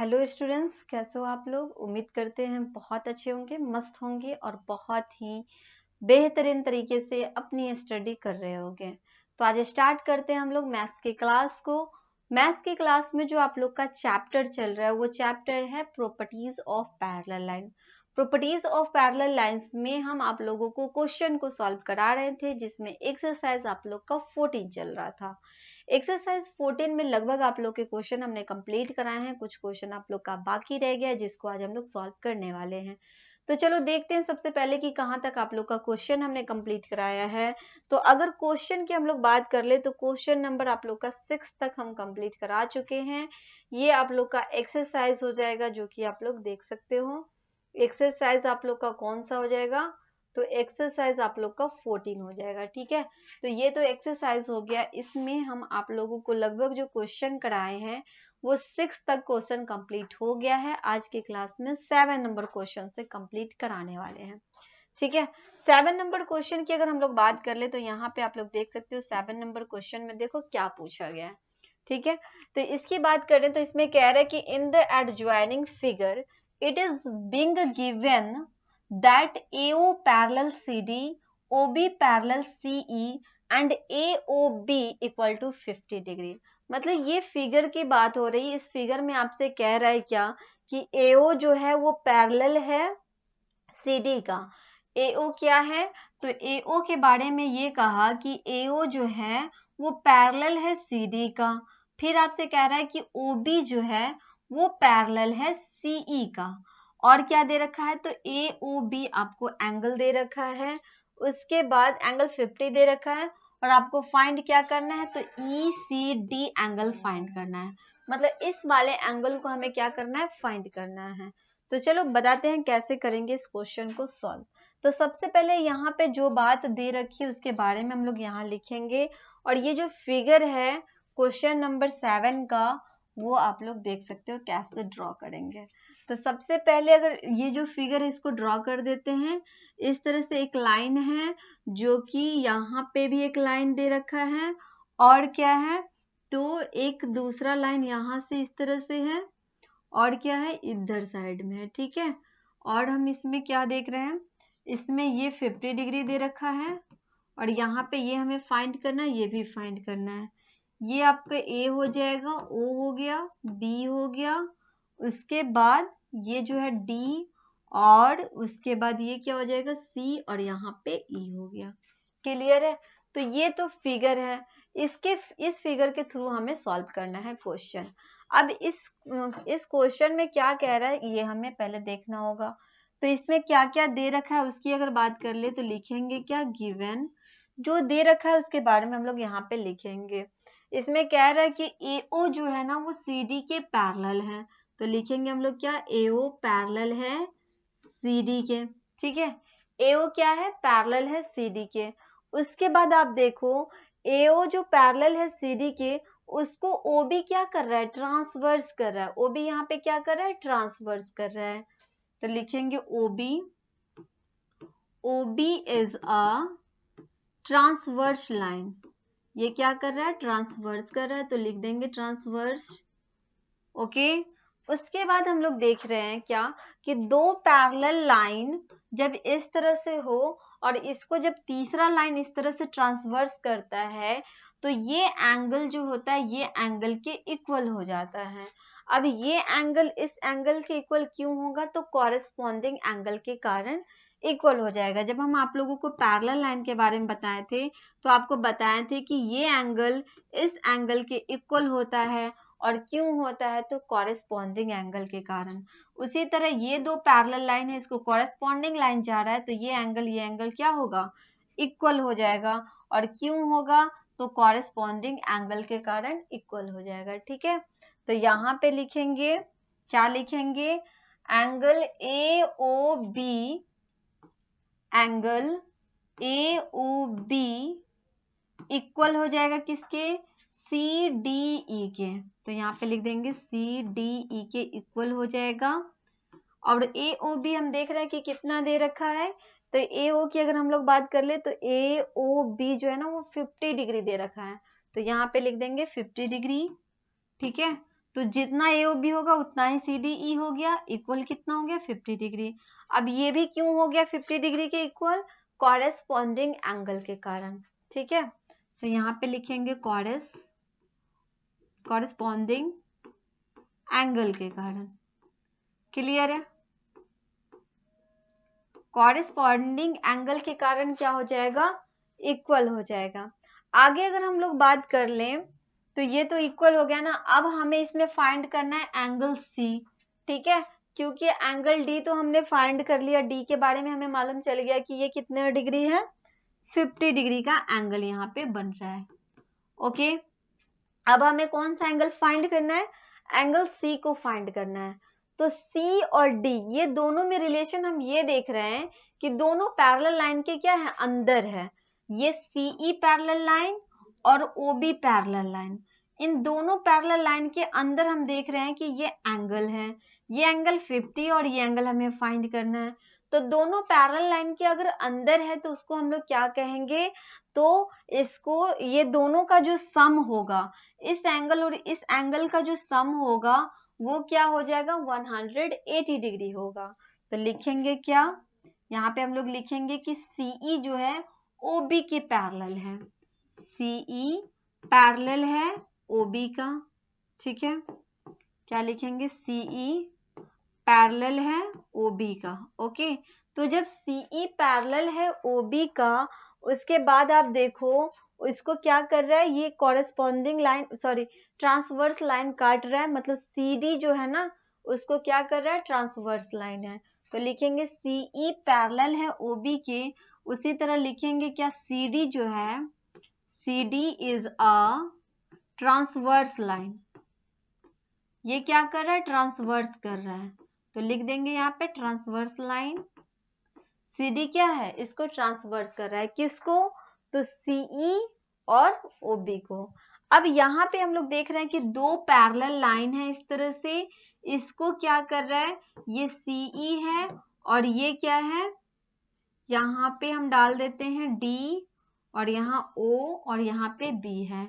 Hello students, कैसे हो आप लोग। उम्मीद करते हैं बहुत अच्छे होंगे, मस्त होंगे और बहुत ही बेहतरीन तरीके से अपनी स्टडी कर रहे होंगे। तो आज स्टार्ट करते हैं हम लोग मैथ्स की क्लास को। मैथ्स की क्लास में जो आप लोग का चैप्टर चल रहा है वो चैप्टर है properties of parallel line. Properties of parallel lines में हम आप लोगों को क्वेश्चन को सॉल्व करा रहे थे, जिसमें एक्सरसाइज आप लोग का 14 चल रहा था। एक्सरसाइज 14 में लगभग आप लोग के क्वेश्चन हमने कंप्लीट कराए हैं, कुछ क्वेश्चन आप लोग का बाकी रह गया जिसको आज हम लोग सॉल्व करने वाले हैं। तो चलो देखते हैं सबसे पहले कि कहाँ तक आप लोग का क्वेश्चन हमने कंप्लीट कराया है। तो अगर क्वेश्चन की हम लोग बात कर ले तो क्वेश्चन नंबर आप लोग का 6 तक हम कंप्लीट करा चुके हैं। ये आप लोग का एक्सरसाइज हो जाएगा जो कि आप लोग देख सकते हो। एक्सरसाइज आप लोग का कौन सा हो जाएगा, तो एक्सरसाइज आप लोग का 14 हो जाएगा। ठीक है, तो ये तो एक्सरसाइज हो गया। इसमें हम आप लोगों को लगभग जो क्वेश्चन कराए हैं वो 6 तक क्वेश्चन कंप्लीट हो गया है। आज के क्लास में 7 नंबर क्वेश्चन से कंप्लीट कराने वाले हैं। ठीक है, 7 नंबर क्वेश्चन की अगर हम लोग बात कर ले तो यहाँ पे आप लोग देख सकते हो 7 नंबर क्वेश्चन में देखो क्या पूछा गया है। ठीक है, तो इसकी बात करें तो इसमें कह रहा है कि in the adjoining figure it is being given that AO parallel CD, OB parallel CE and AOB equal to 50 degree. मतलब ये फिगर की बात हो रही है। इस फिगर में आपसे कह रहा है क्या कि AO जो है वो पैरेलल है CD का। AO क्या है, तो AO के बारे में ये कहा कि AO जो है वो पैरेलल है CD का। फिर आपसे कह रहा है कि OB जो है वो पैरेलल है CE का। और क्या दे रखा है, तो AOB आपको एंगल दे रखा है। उसके बाद एंगल 50 दे रखा है और आपको फाइंड क्या करना है, तो ECD एंगल फाइंड करना है। मतलब इस वाले एंगल को हमें क्या करना है, फाइंड करना है। तो चलो बताते हैं कैसे करेंगे इस क्वेश्चन को सॉल्व। तो सबसे पहले यहाँ पे जो बात दे रखी है उसके बारे में हम लोग यहाँ लिखेंगे। और ये जो फिगर है क्वेश्चन नंबर 7 का वो आप लोग देख सकते हो कैसे ड्रॉ करेंगे। तो सबसे पहले अगर ये जो फिगर है इसको ड्रॉ कर देते हैं। इस तरह से एक लाइन है जो कि यहाँ पे भी एक लाइन दे रखा है। और क्या है, तो एक दूसरा लाइन यहाँ से इस तरह से है और क्या है इधर साइड में है। ठीक है, और हम इसमें क्या देख रहे हैं, इसमें ये 50 डिग्री दे रखा है और यहाँ पे ये हमें फाइंड करना है, ये भी फाइंड करना है। ये आपका A हो जाएगा, O हो गया, B हो गया, उसके बाद ये जो है D और उसके बाद ये क्या हो जाएगा C और यहाँ पे E हो गया। क्लियर है, तो ये तो फिगर है। इस फिगर के थ्रू हमें सॉल्व करना है क्वेश्चन। अब इस क्वेश्चन में क्या कह रहा है ये हमें पहले देखना होगा। तो इसमें क्या क्या दे रखा है उसकी अगर बात कर ले तो लिखेंगे क्या, गिवन जो दे रखा है उसके बारे में हम लोग यहाँ पे लिखेंगे। इसमें कह रहा है कि AO जो है ना वो CD के पैरेलल है, तो लिखेंगे हम लोग क्या, AO पैरेलल है CD के। ठीक है, AO क्या है, पैरेलल है CD के। उसके बाद आप देखो AO जो पैरेलल है CD के उसको OB क्या कर रहा है, ट्रांसवर्स कर रहा है। OB यहाँ पे क्या कर रहा है, ट्रांसवर्स कर रहा है। तो लिखेंगे OB is a transverse line. ये क्या कर रहा है, ट्रांसवर्स कर रहा है, तो लिख देंगे ट्रांसवर्स। ओके, उसके बाद हम लोग देख रहे हैं क्या कि दो पैरेलल लाइन जब इस तरह से हो और इसको जब तीसरा लाइन इस तरह से ट्रांसवर्स करता है तो ये एंगल जो होता है ये एंगल के इक्वल हो जाता है। अब ये एंगल इस एंगल के इक्वल क्यों होगा, तो कॉरेस्पॉन्डिंग एंगल के कारण इक्वल हो जाएगा। जब हम आप लोगों को पैरेलल लाइन के बारे में बताए थे तो आपको बताए थे कि ये एंगल इस एंगल के इक्वल होता है। और क्यों होता है, तो कॉरेस्पॉन्डिंग एंगल के कारण। उसी तरह ये दो पैरेलल लाइन है, इसको कॉरेस्पॉन्डिंग लाइन जा रहा है तो ये एंगल क्या होगा, इक्वल हो जाएगा। और क्यों होगा, तो कॉरेस्पॉन्डिंग एंगल के कारण इक्वल हो जाएगा। ठीक है, तो यहाँ पे लिखेंगे क्या, लिखेंगे angle AOB, angle AOB equal हो जाएगा किसके, CDE के। तो यहाँ पे लिख देंगे CDE के इक्वल हो जाएगा। और AOB हम देख रहे हैं कि कितना दे रखा है, तो AO की अगर हम लोग बात कर ले तो AOB जो है ना वो 50 डिग्री दे रखा है, तो यहाँ पे लिख देंगे 50 डिग्री। ठीक है, तो जितना AOB होगा उतना ही CDE हो गया, इक्वल कितना हो गया 50 डिग्री। अब ये भी क्यों हो गया 50 डिग्री के इक्वल? कॉरेस्पॉन्डिंग एंगल के कारण। ठीक है, तो यहाँ पे लिखेंगे कॉरेस्पॉन्डिंग एंगल के कारण। क्लियर है? कॉरेस्पॉन्डिंग एंगल के कारण क्या हो जाएगा? इक्वल हो जाएगा। आगे अगर हम लोग बात कर लें तो ये तो इक्वल हो गया ना। अब हमें इसमें फाइंड करना है एंगल C। ठीक है, क्योंकि एंगल D तो हमने फाइंड कर लिया, D के बारे में हमें मालूम चल गया कि ये कितने डिग्री है, 50 डिग्री का एंगल यहाँ पे बन रहा है। ओके, अब हमें कौन सा एंगल फाइंड करना है? एंगल C को फाइंड करना है। तो C और D ये दोनों में रिलेशन हम ये देख रहे हैं कि दोनों पैरेलल लाइन के क्या है, अंदर है। ये CE पैरेलल लाइन और OB पैरेलल लाइन, इन दोनों पैरेलल लाइन के अंदर हम देख रहे हैं कि ये एंगल है, ये एंगल 50 और ये एंगल हमें फाइंड करना है। तो दोनों पैरेलल लाइन के अगर अंदर है तो उसको हम लोग क्या कहेंगे? तो इसको, ये दोनों का जो सम होगा, इस एंगल और इस एंगल का जो सम होगा वो क्या हो जाएगा? 180 डिग्री होगा। तो लिखेंगे क्या? यहाँ पे हम लोग लिखेंगे कि CE जो है OB के पैरेलल है, CE पैरेलल है OB का। ठीक है, क्या लिखेंगे? CE पैरेलल है OB का। ओके, तो जब CE पैरेलल है OB का, उसके बाद आप देखो इसको क्या कर रहा है, ये corresponding line, sorry transverse line काट रहा है, मतलब CD जो है ना उसको क्या कर रहा है, ट्रांसवर्स लाइन है। तो लिखेंगे CE पैरेलल है OB के। उसी तरह लिखेंगे क्या, CD जो है, CD is a transverse line. ये क्या कर रहा है? ट्रांसवर्स कर रहा है। तो लिख देंगे यहाँ पे ट्रांसवर्स लाइन। CD क्या है? इसको ट्रांसवर्स कर रहा है। किसको? तो CE और OB को। अब यहाँ पे हम लोग देख रहे हैं कि दो पैरेलल लाइन है इस तरह से, इसको क्या कर रहा है, ये CE है और ये क्या है, यहाँ पे हम डाल देते हैं D और यहाँ O और यहाँ पे B है।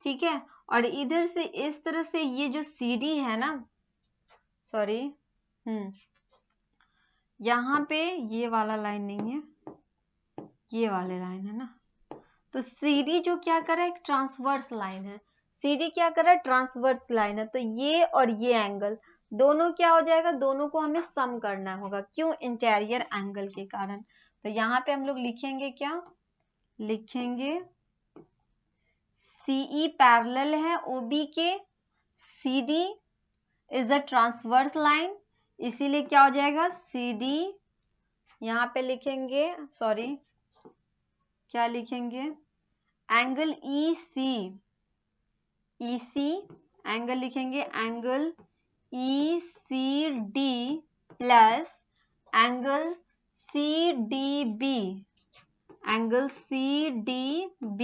ठीक है, और इधर से इस तरह से ये जो CD है ना, सॉरी यहाँ पे ये वाला लाइन नहीं है, ये वाले लाइन है ना। तो CD जो क्या कर रहा है, एक ट्रांसवर्स लाइन है। CD क्या कर रहा है? ट्रांसवर्स लाइन है। तो ये और ये एंगल दोनों क्या हो जाएगा, दोनों को हमें सम करना होगा। क्यों? इंटीरियर एंगल के कारण। तो यहाँ पे हम लोग लिखेंगे क्या, लिखेंगे CE पैरेलल है OB के, CD is a transverse line, इसीलिए क्या हो जाएगा, CD यहाँ पे लिखेंगे, सॉरी क्या लिखेंगे, एंगल EC एंगल लिखेंगे, angle ECD plus angle CDB, angle CDB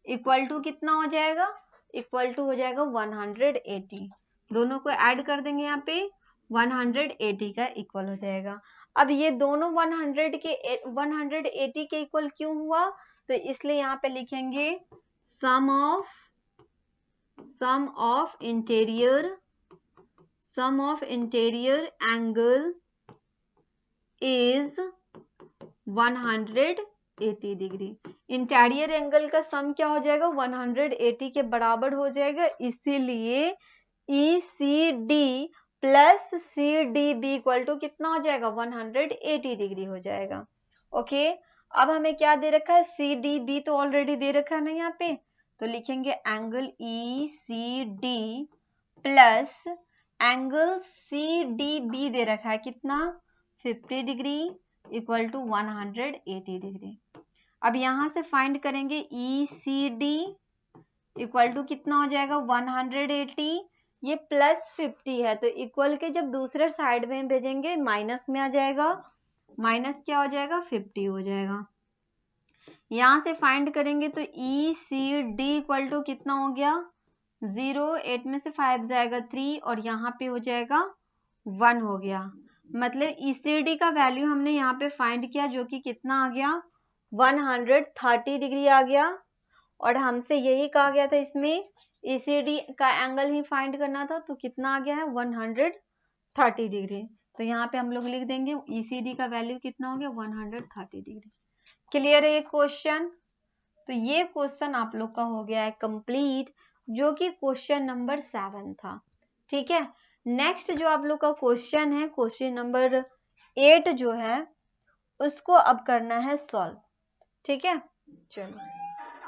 equal to कितना हो जाएगा, इक्वल टू हो जाएगा 180। दोनों को ऐड कर देंगे यहाँ पे, 180 का इक्वल हो जाएगा। अब ये दोनों 180 के इक्वल क्यों हुआ, तो इसलिए यहाँ पे लिखेंगे sum of interior angle is 180 degree. Interior angle का सम क्या हो जाएगा, 180 के बराबर हो जाएगा, इसीलिए ECD plus CDB equal to कितना हो जाएगा, 180 डिग्री हो जाएगा। ओके, अब हमें क्या दे रखा है, CDB तो ऑलरेडी दे रखा है ना यहाँ पे, तो लिखेंगे angle ECD plus angle CDB दे रखा है कितना, 50 डिग्री इक्वल टू 180 डिग्री। अब यहाँ से फाइंड करेंगे ECD इक्वल टू कितना हो जाएगा, 180, ये प्लस 50 है तो इक्वल के जब दूसरे साइड में भेजेंगे माइनस में आ जाएगा, माइनस क्या हो जाएगा, 50 हो जाएगा। यहाँ से फाइंड करेंगे तो ECD इक्वल टू कितना हो गया, 0, 8 में से 5 जाएगा 3 और यहाँ पे हो जाएगा 1 हो गया। मतलब ECD का वैल्यू हमने यहाँ पे फाइंड किया जो कि कितना आ गया, 130 डिग्री आ गया। और हमसे यही कहा गया था इसमें ECD का एंगल ही फाइंड करना था, तो कितना आ गया है 130 डिग्री। तो यहाँ पे हम लोग लिख देंगे ECD का वैल्यू कितना हो गया 130 डिग्री। क्लियर है ये क्वेश्चन? तो ये क्वेश्चन आप लोग का हो गया है कंप्लीट, जो कि क्वेश्चन नंबर 7 था। ठीक है, नेक्स्ट जो आप लोग का क्वेश्चन है, क्वेश्चन नंबर 8 जो है उसको अब करना है सॉल्व। ठीक है, चलो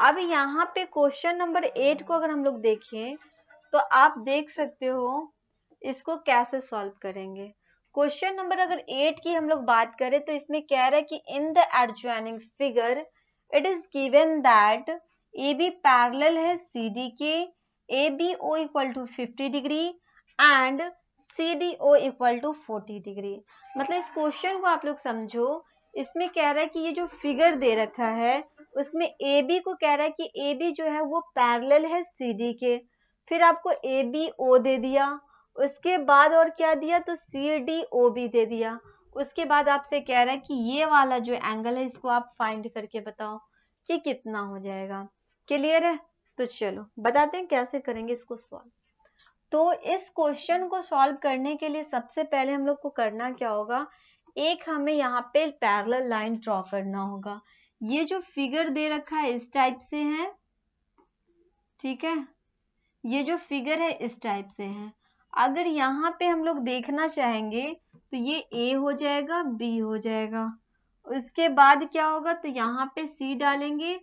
अब यहाँ पे क्वेश्चन नंबर 8 को अगर हम लोग देखें तो आप देख सकते हो इसको कैसे सॉल्व करेंगे। क्वेश्चन नंबर अगर 8 की हम लोग बात करें तो इसमें कह रहा है कि in the adjoining figure it is given that AB parallel है CD के, ABO equal to 50 degree and CDO equal to 40 degree. मतलब इस क्वेश्चन को आप लोग समझो, इसमें कह रहा है कि ये जो फिगर दे रखा है उसमें AB को कह रहा है कि AB जो है वो पैरेलल है CD के, फिर आपको ABO दे दिया, उसके बाद और क्या दिया तो CDO भी दे दिया। उसके बाद आपसे कह रहा है कि ये वाला जो एंगल है इसको आप फाइंड करके बताओ कि कितना हो जाएगा। क्लियर है? तो चलो बताते हैं कैसे करेंगे इसको सॉल्व। तो इस क्वेश्चन को सॉल्व करने के लिए सबसे पहले हम लोग को करना क्या होगा, एक हमें यहाँ पे पैरेलल लाइन ड्रॉ करना होगा। ये जो फिगर दे रखा है इस टाइप से है, ठीक है, ये जो फिगर है इस टाइप से है। अगर यहाँ पे हम लोग देखना चाहेंगे तो ये A हो जाएगा, B हो जाएगा, उसके बाद क्या होगा तो यहाँ पे C डालेंगे,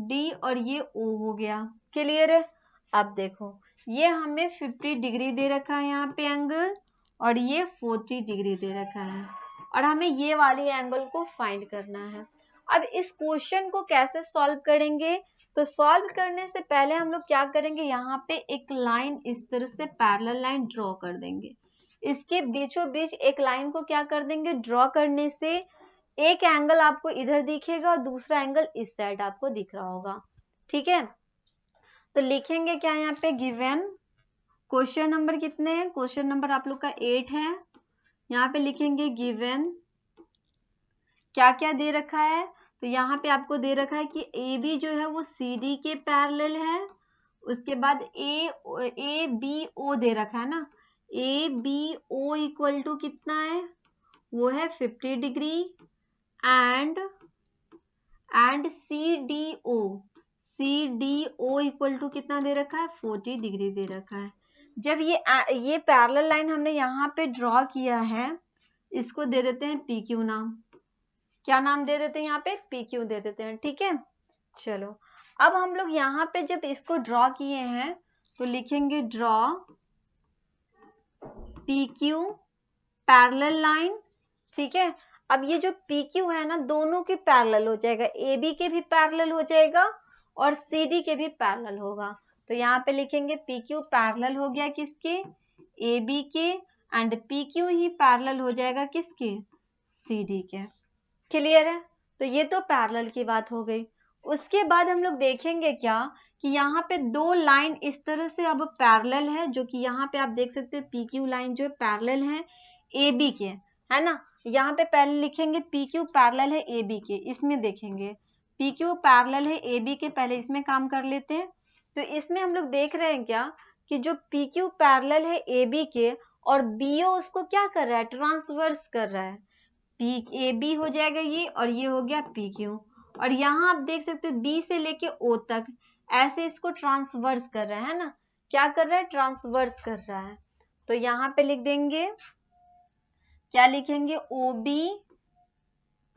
D और ये O हो गया। क्लियर है? अब देखो ये हमें 50 डिग्री दे रखा है यहाँ पे एंगल, और ये 40 डिग्री दे रखा है, और हमें ये वाली एंगल को फाइंड करना है। अब इस क्वेश्चन को कैसे सॉल्व करेंगे, तो सॉल्व करने से पहले हम लोग क्या करेंगे, यहाँ पे एक लाइन इस तरह से पैरेलल लाइन ड्रॉ कर देंगे। इसके बीचों बीच एक लाइन को क्या कर देंगे, ड्रॉ करने से एक एंगल आपको इधर दिखेगा और दूसरा एंगल इस साइड आपको दिख रहा होगा। ठीक है, तो लिखेंगे क्या यहाँ पे, गिवन क्वेश्चन नंबर कितने हैं, क्वेश्चन नंबर आप लोग का 8 है। यहाँ पे लिखेंगे गिवन क्या क्या दे रखा है, तो यहाँ पे आपको दे रखा है कि AB जो है वो CD के पैरेलल है, उसके बाद ABO दे रखा है ना, ABO इक्वल टू कितना है, वो है 50 degree and CDO equal to कितना दे रखा है 40 डिग्री दे रखा है। जब ये पैरेलल लाइन हमने यहाँ पे ड्रॉ किया है, इसको दे देते हैं PQ नाम। क्या नाम दे देते हैं यहाँ पे, PQ दे देते हैं। ठीक है, चलो अब हम लोग यहाँ पे जब इसको ड्रॉ किए हैं तो लिखेंगे ड्रॉ PQ पैरेलल लाइन। ठीक है, अब ये जो PQ है ना दोनों के पैरेलल हो जाएगा, AB के भी पैरेलल हो जाएगा और CD के भी पैरेलल होगा। तो यहाँ पे लिखेंगे PQ पैरेलल हो गया किसके, AB के, एंड PQ ही पैरेलल हो जाएगा किसके, CD के। क्लियर है? तो ये तो पैरेलल की बात हो गई। उसके बाद हम लोग देखेंगे क्या कि यहाँ पे दो लाइन इस तरह से अब पैरेलल है, जो कि यहाँ पे आप देख सकते हो PQ लाइन जो पैरेलल है AB के, है ना। यहाँ पे पहले लिखेंगे PQ पैरेलल है AB के, इसमें देखेंगे PQ पैरेलल है AB के, पहले इसमें काम कर लेते हैं। तो इसमें हम लोग देख रहे हैं क्या कि जो PQ पैरेलल है AB के और BO उसको क्या कर रहा है, ट्रांसवर्स कर रहा है। AB हो जाएगा ये, और ये हो गया PQ, और यहाँ आप देख सकते हो B से लेके O तक ऐसे इसको ट्रांसवर्स कर रहा है ना, क्या कर रहा है, ट्रांसवर्स कर रहा है। तो यहाँ पे लिख देंगे, क्या लिखेंगे, OB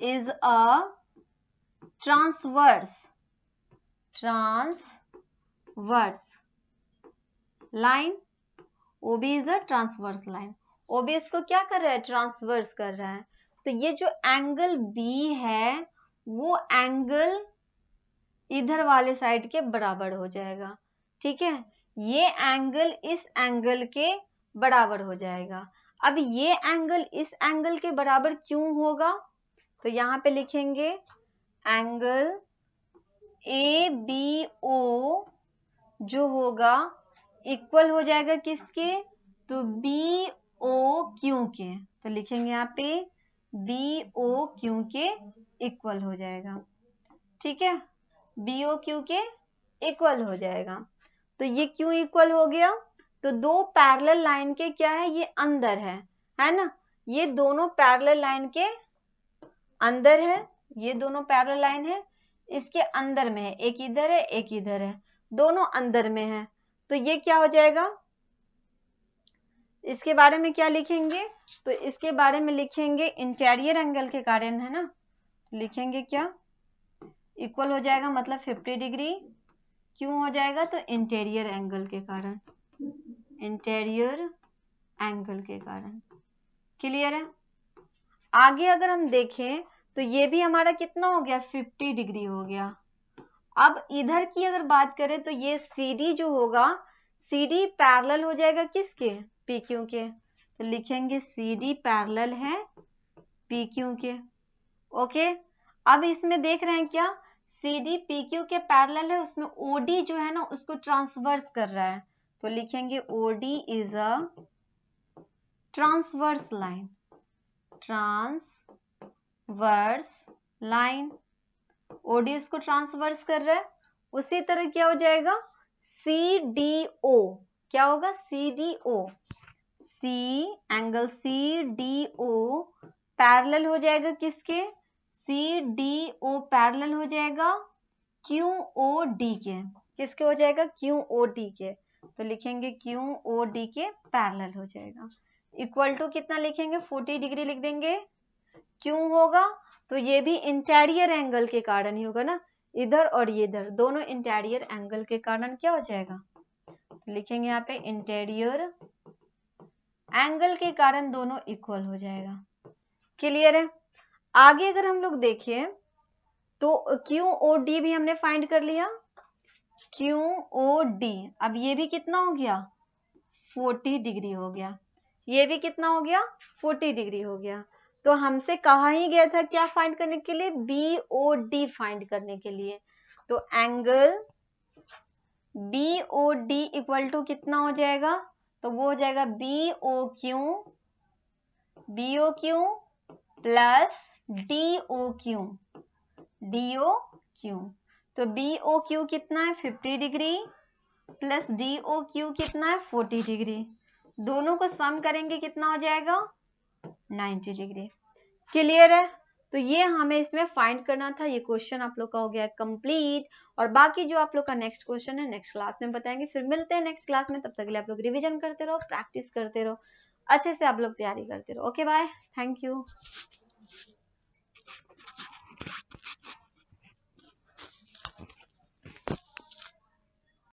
is a transverse line, OB is a transverse line. OB इसको क्या कर रहा है, ट्रांसवर्स कर रहा है। तो ये जो एंगल B है वो एंगल इधर वाले साइड के बराबर हो जाएगा। ठीक है, ये एंगल इस एंगल के बराबर हो जाएगा। अब ये एंगल इस एंगल के बराबर क्यों होगा, तो यहाँ पे लिखेंगे एंगल ABO जो होगा इक्वल हो जाएगा किसके, तो BOQ के। तो लिखेंगे यहाँ पे BOQ के इक्वल हो जाएगा। ठीक है, BOQ के इक्वल हो जाएगा। तो ये क्यों इक्वल हो गया? तो दो पैरेलल लाइन के क्या है, ये अंदर है ना, ये दोनों पैरेलल लाइन के अंदर है, ये दोनों पैरेलल लाइन है, इसके अंदर में है, एक इधर है एक इधर है, दोनों अंदर में है। तो ये क्या हो जाएगा, इसके बारे में क्या लिखेंगे? तो इसके बारे में लिखेंगे इंटीरियर एंगल के कारण, है ना, लिखेंगे क्या, इक्वल हो जाएगा, मतलब 50 डिग्री। क्यों हो जाएगा? तो इंटीरियर एंगल के कारण, इंटीरियर एंगल के कारण। क्लियर है? आगे अगर हम देखें तो ये भी हमारा कितना हो गया, 50 डिग्री हो गया। अब इधर की अगर बात करें तो ये CD जो होगा, CD पैरेलल हो जाएगा किसके, PQ के। तो लिखेंगे CD पैरेलल है PQ के। ओके, अब इसमें देख रहे हैं क्या, CD PQ के पैरेलल है, उसमें OD जो है ना उसको ट्रांसवर्स कर रहा है। तो लिखेंगे OD is a transverse line, transverse line, OD उसको ट्रांसवर्स कर रहा है। उसी तरह क्या हो जाएगा, CDO, क्या होगा, CDO, एंगल CDO पैरेलल हो जाएगा किसके, CDO पैरेलल हो जाएगा QOD के। किसके हो जाएगा, QOD के। तो लिखेंगे QOD के पैरेलल हो जाएगा। इक्वल टू कितना लिखेंगे, 40 डिग्री लिख देंगे। क्यों होगा, तो ये भी इंटीरियर एंगल के कारण ही होगा ना, इधर और ये इधर दोनों इंटीरियर एंगल के कारण क्या हो जाएगा, तो लिखेंगे यहाँ पे इंटीरियर एंगल के कारण दोनों इक्वल हो जाएगा। क्लियर है? आगे अगर हम लोग देखें तो QOD भी हमने फाइंड कर लिया, QOD। अब ये भी कितना हो गया, 40 डिग्री हो गया, ये भी कितना हो गया, 40 डिग्री हो गया। तो हमसे कहा ही गया था क्या फाइंड करने के लिए, BOD फाइंड करने के लिए। तो एंगल BOD इक्वल टू कितना हो जाएगा, तो वो हो जाएगा BOQ प्लस DOQ, तो BOQ कितना है, 50 डिग्री प्लस DOQ कितना है, 40 डिग्री। दोनों को सम करेंगे कितना हो जाएगा, 90 डिग्री। क्लियर है? तो ये हमें इसमें फाइंड करना था। ये क्वेश्चन आप लोग का हो गया कंप्लीट, और बाकी जो आप लोग का नेक्स्ट क्वेश्चन है नेक्स्ट क्लास में बताएंगे। फिर मिलते हैं नेक्स्ट क्लास में, तब तक के लिए आप लोग रिवीजन करते रहो, प्रैक्टिस करते रहो, अच्छे से आप लोग तैयारी करते रहो। Okay bye, thank you.